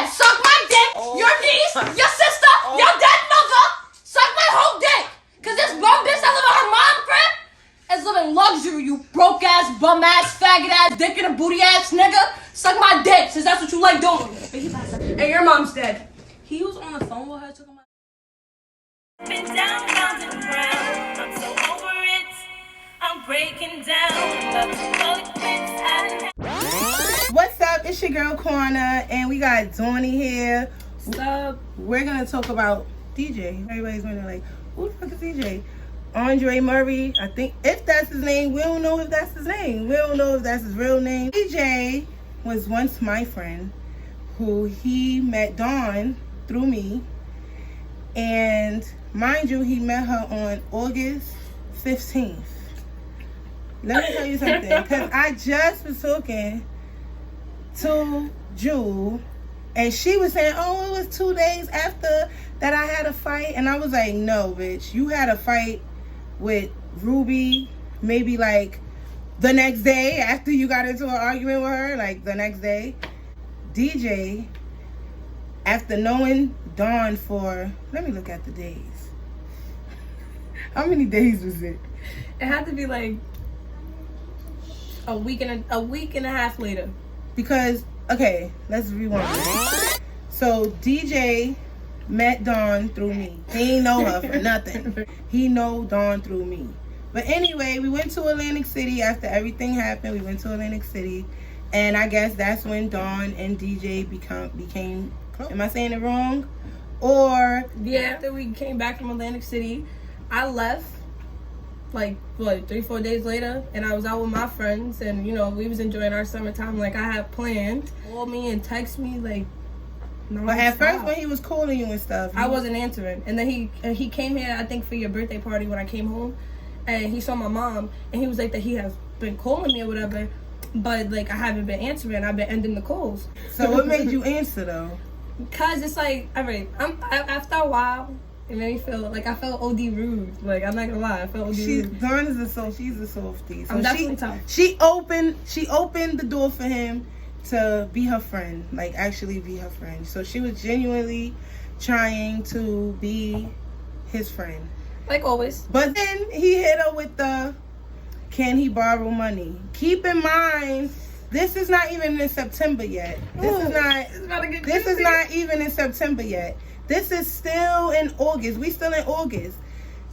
said, suck my dick, your niece, your sister, your dead mother, suck my whole dick. Cause this bum bitch that live in her mom crib is living luxury, you broke ass, bum ass, faggot ass, dick in a booty ass nigga. Suck my dick, since that's what you like doing. And your mom's dead. He was on the phone with her talking about. Been down, round and round. I'm so over it. I'm breaking down. What's up? It's your girl Corner, and we got Dawny here. What's up? We're gonna talk about DJ. Everybody's wondering, like, who the fuck is DJ? Andre Murray, I think, if that's his name. We don't know if that's his name. We don't know if that's his real name. DJ was once my friend, who he met Dawn through me, and mind you, he met her on August 15th. Let me tell you something, because I just was talking to Jewel, and she was saying, oh, it was 2 days after that I had a fight, and I was like, no, bitch, you had a fight with Ruby maybe like the next day after you got into an argument with her, like the next day. DJ, after knowing Dawn for, let me look at the days. How many days was it? It had to be like a week and a half later. Because, okay, let's rewind. So DJ met Dawn through me. He ain't know her for nothing. He know Dawn through me. But anyway, we went to Atlantic City after everything happened. We went to Atlantic City, and I guess that's when Dawn and DJ became close. Am I saying it wrong? Or yeah, after we came back from Atlantic City, I left like what 3-4 days later, and I was out with my friends, and you know, we was enjoying our summertime like I had planned. Called me and text me like. No, but at first when he was calling you and stuff, I wasn't answering, and then he came here, I think, for your birthday party when I came home, and he saw my mom, and he was like that he has been calling me or whatever, but like I haven't been answering. I've been ending the calls. So what made you answer though? Cause it's like, alright, after a while, it made me feel like I felt OD rude. Like, I'm not gonna lie, I felt OD rude. Dawn is she's a softie. So I'm definitely tough. She opened the door for him to be her friend, like actually be her friend. So she was genuinely trying to be his friend, like always. But then he hit her with the, can he borrow money? Keep in mind, this is not even in September yet. This is not even in September yet. This is still in August. We still in August.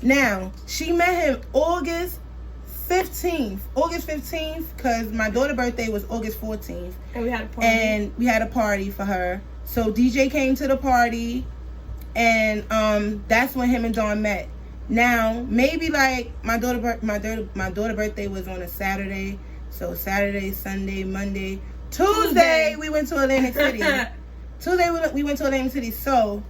Now, she met him August 15th, because my daughter's birthday was August 14th. And we had a party. For her. So DJ came to the party, and that's when him and Dawn met. Now, maybe like my daughter's birthday was on a Saturday. So Saturday, Sunday, Monday, Tuesday we went to Atlantic City. Tuesday we went to Atlantic City. So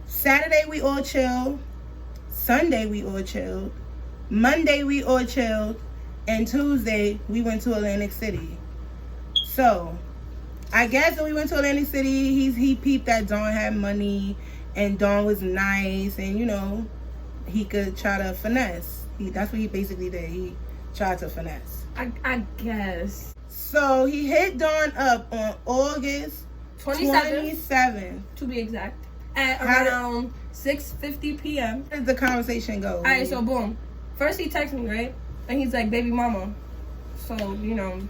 Saturday we all chilled. Sunday we all chilled. Monday we all chilled, and Tuesday we went to Atlantic City. So I guess when we went to Atlantic City, he peeped that Dawn had money and Dawn was nice, and you know, he could try to finesse. That's what he basically did. He tried to finesse, I guess. So he hit Dawn up on August 27th to be exact, at around 6:50 p.m. How did the conversation go? Alright, so boom. First he texted me, right? And he's like, baby mama. So, you know,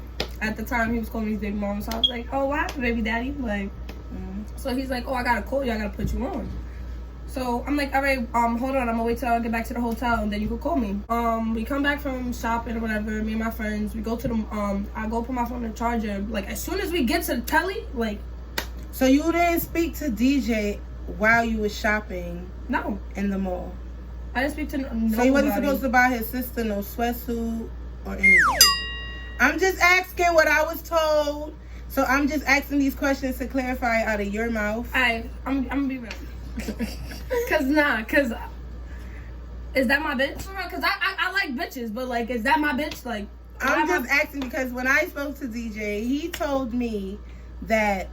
at the time he was calling me his baby mama. So I was like, oh, what happened, baby daddy? Like, so he's like, oh, I gotta call you. I gotta put you on. So I'm like, all right, hold on. I'm gonna wait till I get back to the hotel, and then you can call me. We come back from shopping or whatever. Me and my friends, we go to the, I go put my phone in the charger. Like, as soon as we get to the telly, like. So you didn't speak to DJ while you were shopping? No. In the mall? I didn't speak to nobody. So he wasn't supposed to buy his sister no sweatsuit or anything? I'm just asking what I was told. So I'm just asking these questions to clarify out of your mouth. I'm gonna be real. Cause is that my bitch? Cause I like bitches, but like, is that my bitch? Like, I'm just asking because when I spoke to DJ, he told me that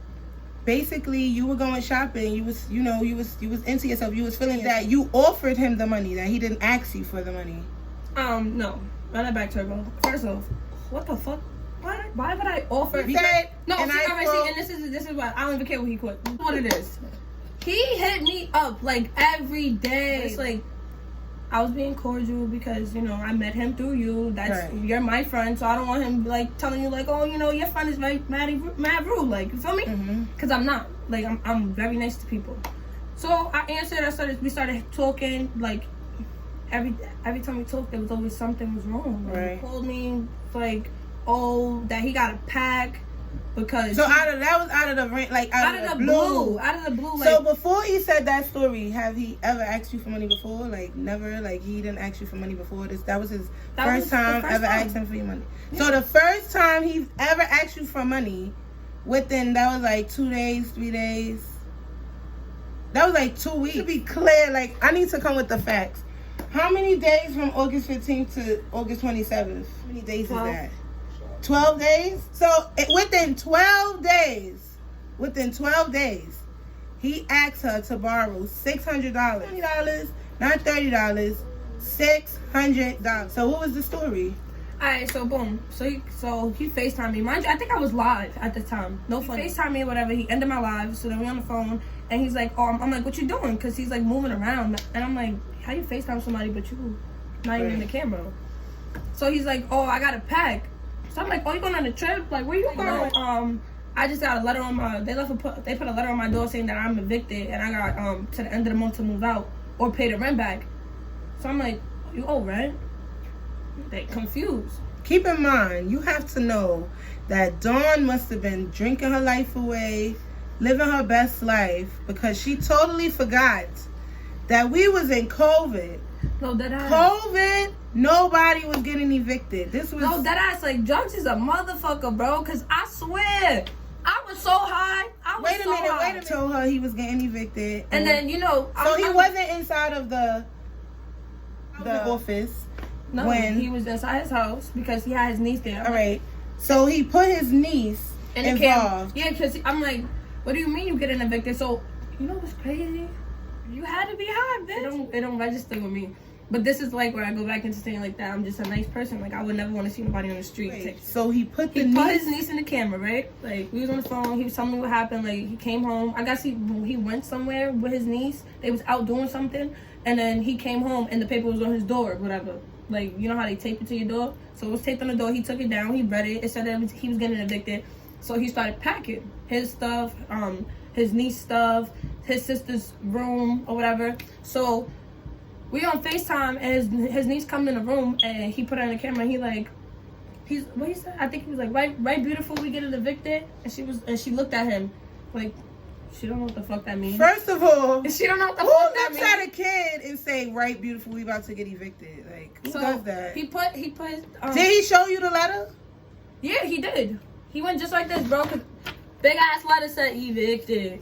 basically you were going shopping. You was into yourself. You was feeling that you offered him the money, that he didn't ask you for the money. No. Run that back, Turbo. First off, what the fuck? What? why would I offer? He said, no, and see, I alright, quote, see, and this is what I don't even care what he quote. This is what it is. He hit me up like every day. It's like I was being cordial because you know I met him through you. That's right. You're my friend, so I don't want him like telling you like, oh, you know, your friend is mad rude. Like, you feel me? Because I'm not. Like, I'm very nice to people. So I answered. We started talking. Like every time we talked, there was always something was wrong. Like, right. He called me like, oh, that he got a pack. Because so that was out of the blue. Out of the blue. Like, so before he said that story, have he ever asked you for money before? Like never. Like he didn't ask you for money before. That was his first time ever asking for your money. Yeah. So the first time he ever asked you for money, within that was like 2 days, 3 days. That was like 2 weeks. To be clear, like I need to come with the facts. How many days from August 15th to August 27th? How many days 12. Is that? 12 days? So within 12 days, he asked her to borrow $600. $20, not $30, $600. So what was the story? Alright, so boom. So he FaceTimed me. Mind you, I think I was live at the time. No funny. He FaceTimed me or whatever. He ended my live. So then we on the phone and he's like, oh, I'm like, what you doing? Because he's like moving around. And I'm like, how you FaceTime somebody but you not even in the camera? So he's like, oh, I got a pack. So I'm like, oh, you going on a trip? Like, where you going? No, I just got a letter on my. They put a letter on my door saying that I'm evicted and I got to the end of the month to move out or pay the rent back. So I'm like, you owe rent? They confused. Keep in mind, you have to know that Dawn must have been drinking her life away, living her best life because she totally forgot that we was in COVID. No, that ass. COVID, nobody was getting evicted. This was no, that ass. Like, drugs is a motherfucker, bro. Cause I swear, I was so high. Wait a minute. Told her he was getting evicted, and then you know, so he wasn't inside of the office. No, when he was inside his house because he had his niece there. All right, so he put his niece involved. Yeah, because I'm like, what do you mean you getting evicted? So you know what's crazy? You had to be high, bitch. It don't register with me. But this is like where I go back into saying like that I'm just a nice person. Like I would never want to see nobody on the street. Right. So he put his niece in the camera, right? Like we was on the phone. He was telling me what happened. Like he came home. I guess he went somewhere with his niece. They was out doing something, and then he came home and the paper was on his door, whatever. Like you know how they tape it to your door. So it was taped on the door. He took it down. He read it. It said that he was getting evicted. So he started packing his stuff, his niece stuff, his sister's room or whatever. So we on FaceTime and his niece come in the room and he put her on the camera and he's what he said? I think he was like, right beautiful, we getting evicted. And she looked at him like she don't know what the fuck that means. First of all, she don't know what the fuck that means. Who looks at a kid and say, right beautiful, we about to get evicted? Like who does that? He put did he show you the letter? Yeah, he did. He went just like this, bro. Big ass letter said evicted.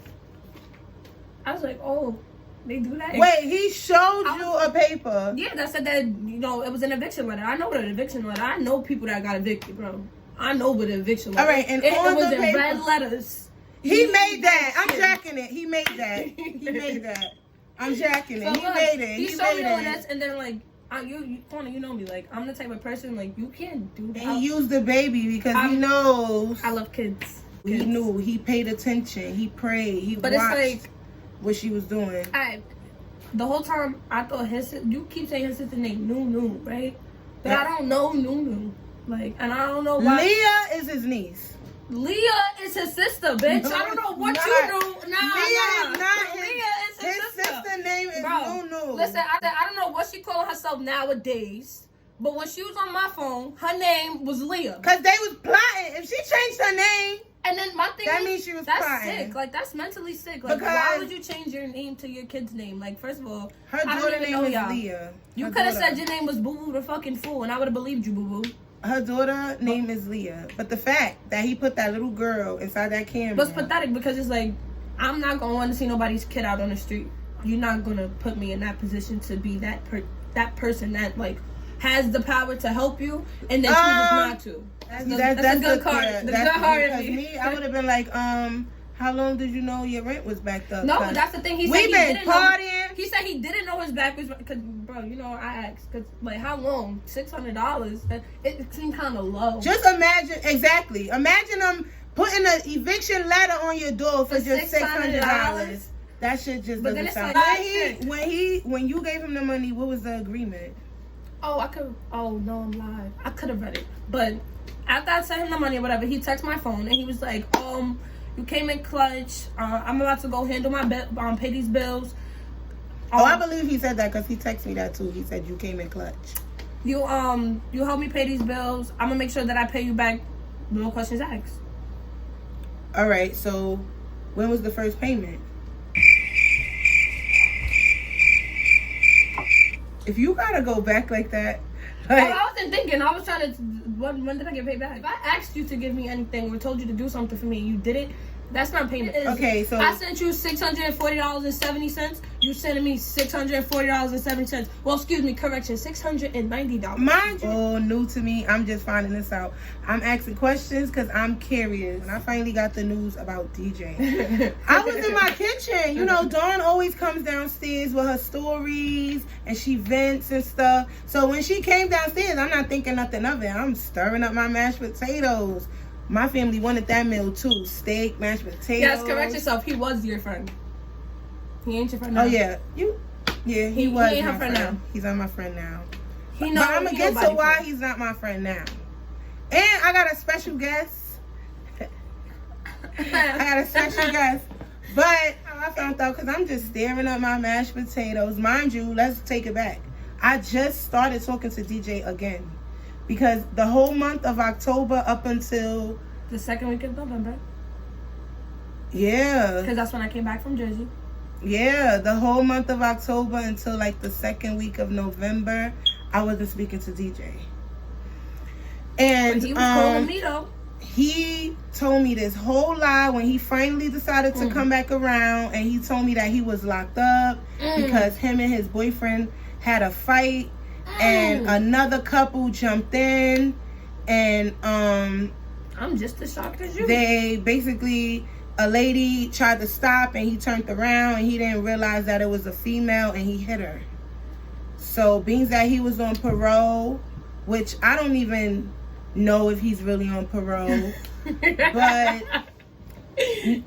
I was like, oh, they do that? Wait, he showed you a paper? Yeah, that said that, you know, it was an eviction letter. I know what an eviction letter. I know people that got evicted, bro. I know what an eviction letter. All right, and it on was the in paper, red letters. He made that. I'm jacking it. He made that. He made that. I'm jacking it. So he made it. He showed me all this, and then like, you know me. Like, I'm the type of person like you can't do that. And he used the baby because he knows. I love kids. He knew. He paid attention. He prayed. He watched it's like what she was doing. The whole time I thought you keep saying his sister name Nunu, right? But I don't know Nunu. Like, and I don't know why. Leah is his niece. Leah is his sister, bitch. No, I don't know what not. you do. Leah is not Leah is his sister. Sister name is Nunu. Listen, I don't know what she calling herself nowadays, but when she was on my phone, her name was Leah. Cause they was plotting. If she changed her name, and then my thing means she was that's plotting. Sick. Like that's mentally sick. Like why would you change your name to your kid's name? Like first of all, her daughter name is Leah. You could have said your name was Boo Boo the fucking fool, and I would have believed you, Boo Boo. Her daughter name is Leah, but the fact that he put that little girl inside that camera was pathetic because it's like I'm not gonna want to see nobody's kid out on the street. You're not gonna put me in that position to be that person that like has the power to help you and then chooses not to. That's a good card. The good heart of me. I would have been like, how long did you know your rent was backed up? No, that's the thing. He said we've been partying. He said he didn't know his back was, because, bro, you know, I asked, because, like, how long? $600? It seemed kind of low. Just imagine, exactly. Imagine them putting an eviction letter on your door for just $600. That shit just doesn't sound. When you gave him the money, what was the agreement? Oh, no, I'm live. I could have read it. But after I sent him the money or whatever, he texted my phone and he was like, you came in clutch. I'm about to go handle my pay these bills. I believe he said that because he texted me that too. He said you came in clutch. You help me pay these bills. I'm gonna make sure that I pay you back. No questions asked. All right. So when was the first payment? If you gotta go back like that, like, I wasn't thinking. I was trying to. When did I get paid back? If I asked you to give me anything or told you to do something for me, and you did it. That's not payment. Okay, so I sent you $640.70. You sending me $640.70. Well, excuse me, correction, $690. Mind you, oh, new to me. I'm just finding this out. I'm asking questions because I'm curious, and I finally got the news about DJ. I was in my kitchen. You know, Dawn always comes downstairs with her stories, and she vents and stuff. So when she came downstairs, I'm not thinking nothing of it. I'm stirring up my mashed potatoes. My family wanted that meal too. Steak, mashed potatoes. Yes, correct yourself. He was your friend. He ain't your friend now. Oh yeah, he was. He ain't her friend now. He's not my friend now. He knows. But I'm gonna get to why he's not my friend now. And I got a special guest. But how I found out, because I'm just staring up my mashed potatoes. Mind you, let's take it back. I just started talking to DJ again. Because the whole month of October up until the second week of November. Yeah. Because that's when I came back from Jersey. Yeah, the whole month of October until like the second week of November, I wasn't speaking to DJ. And but he was calling me though. He told me this whole lie when he finally decided to come back around, and he told me that he was locked up because him and his boyfriend had a fight. And another couple jumped in, and I'm just as shocked as you. They basically, a lady tried to stop, and he turned around, and he didn't realize that it was a female, and he hit her. So, being that he was on parole, which I don't even know if he's really on parole, but he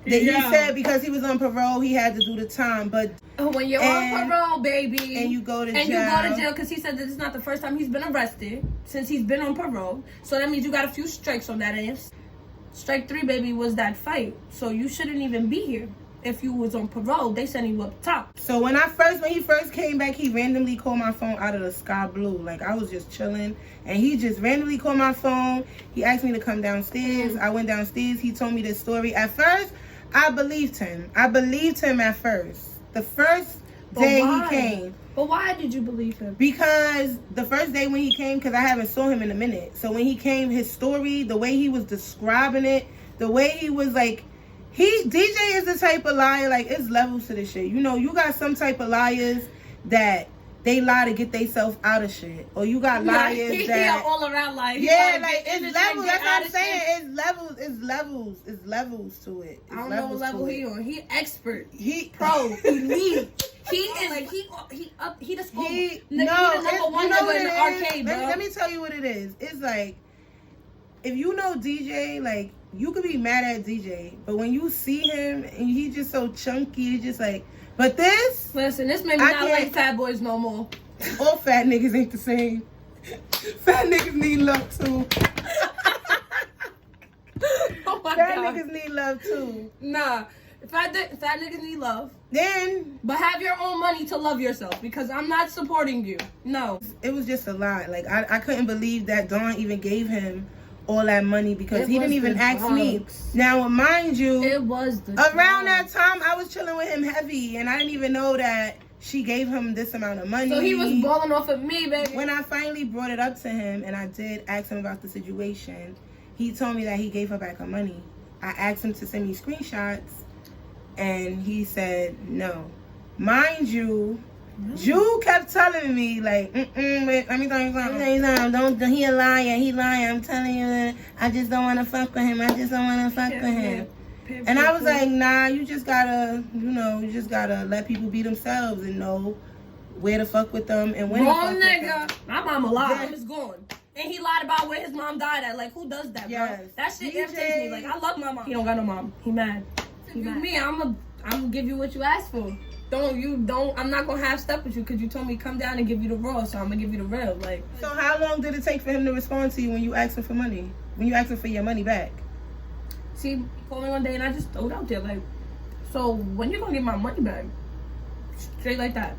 said because he was on parole, he had to do the time. But when you're on parole, baby, and you go to jail, because he said that it's not the first time he's been arrested since he's been on parole. So that means you got a few strikes on that ass. Strike 3, baby, was that fight. So you shouldn't even be here. If you was on parole, they sent you up top. So when he first came back, he randomly called my phone out of the sky blue. Like, I was just chilling, and he just randomly called my phone. He asked me to come downstairs. I went downstairs. He told me this story. At first, I believed him. At first. The first day he came. But why did you believe him? Because the first day when he came, because I haven't saw him in a minute. So when he came, his story, the way he was describing it, the way he was like, DJ is the type of liar, like, it's levels to this shit. You know, you got some type of liars that they lie to get themselves out of shit. Or you got liars that... all around liars. Yeah, like, it's levels. That's what I'm saying. It's levels to it. I don't know what level he on. He expert. He pro. He lead. He is like, he the school. He the number one nigga in the arcade, bro. Let me tell you what it is. It's like, if you know DJ, like, you could be mad at DJ, but when you see him and he just so chunky, it's just like, but this... Listen, this made me not like fat boys no more. All fat niggas ain't the same. Fat niggas need love too. Oh my fat God. Niggas need love too. Nah. Fat niggas need love. Then... But have your own money to love yourself, because I'm not supporting you. No. It was just a lot. Like, I couldn't believe that Dawn even gave him all that money, because he didn't even ask me. Now, mind you, it was around that time I was chilling with him heavy, and I didn't even know that she gave him this amount of money. So he was balling off of me, baby. When I finally brought it up to him, and I did ask him about the situation, he told me that he gave her back her money. I asked him to send me screenshots, and he said no. Mind you, Jew kept telling me, like, wait, let me tell you something. Don't, he a liar, I'm telling you that I just don't want to fuck with him. pay for And I your was food. like, nah, you just gotta, you just gotta let people be themselves and know where to fuck with them and when to fuck wrong with them. nigga. My mama lied. Yeah. He's gone. And he lied about where his mom died at. Like, who does that, Yes. bro? That shit DJ. irritates me. Like, I love my mom. He don't got no mom. He mad. He mad. Me, I'm gonna give you what you asked for. I'm not gonna have stuff with you because you told me come down and give you the raw, so I'm gonna give you the real. Like, So how long did it take for him to respond to you when you asked him for money? When you asked him for your money back? see, he called me one day and I just threw it out there. Like, so when you gonna get my money back? Straight like that.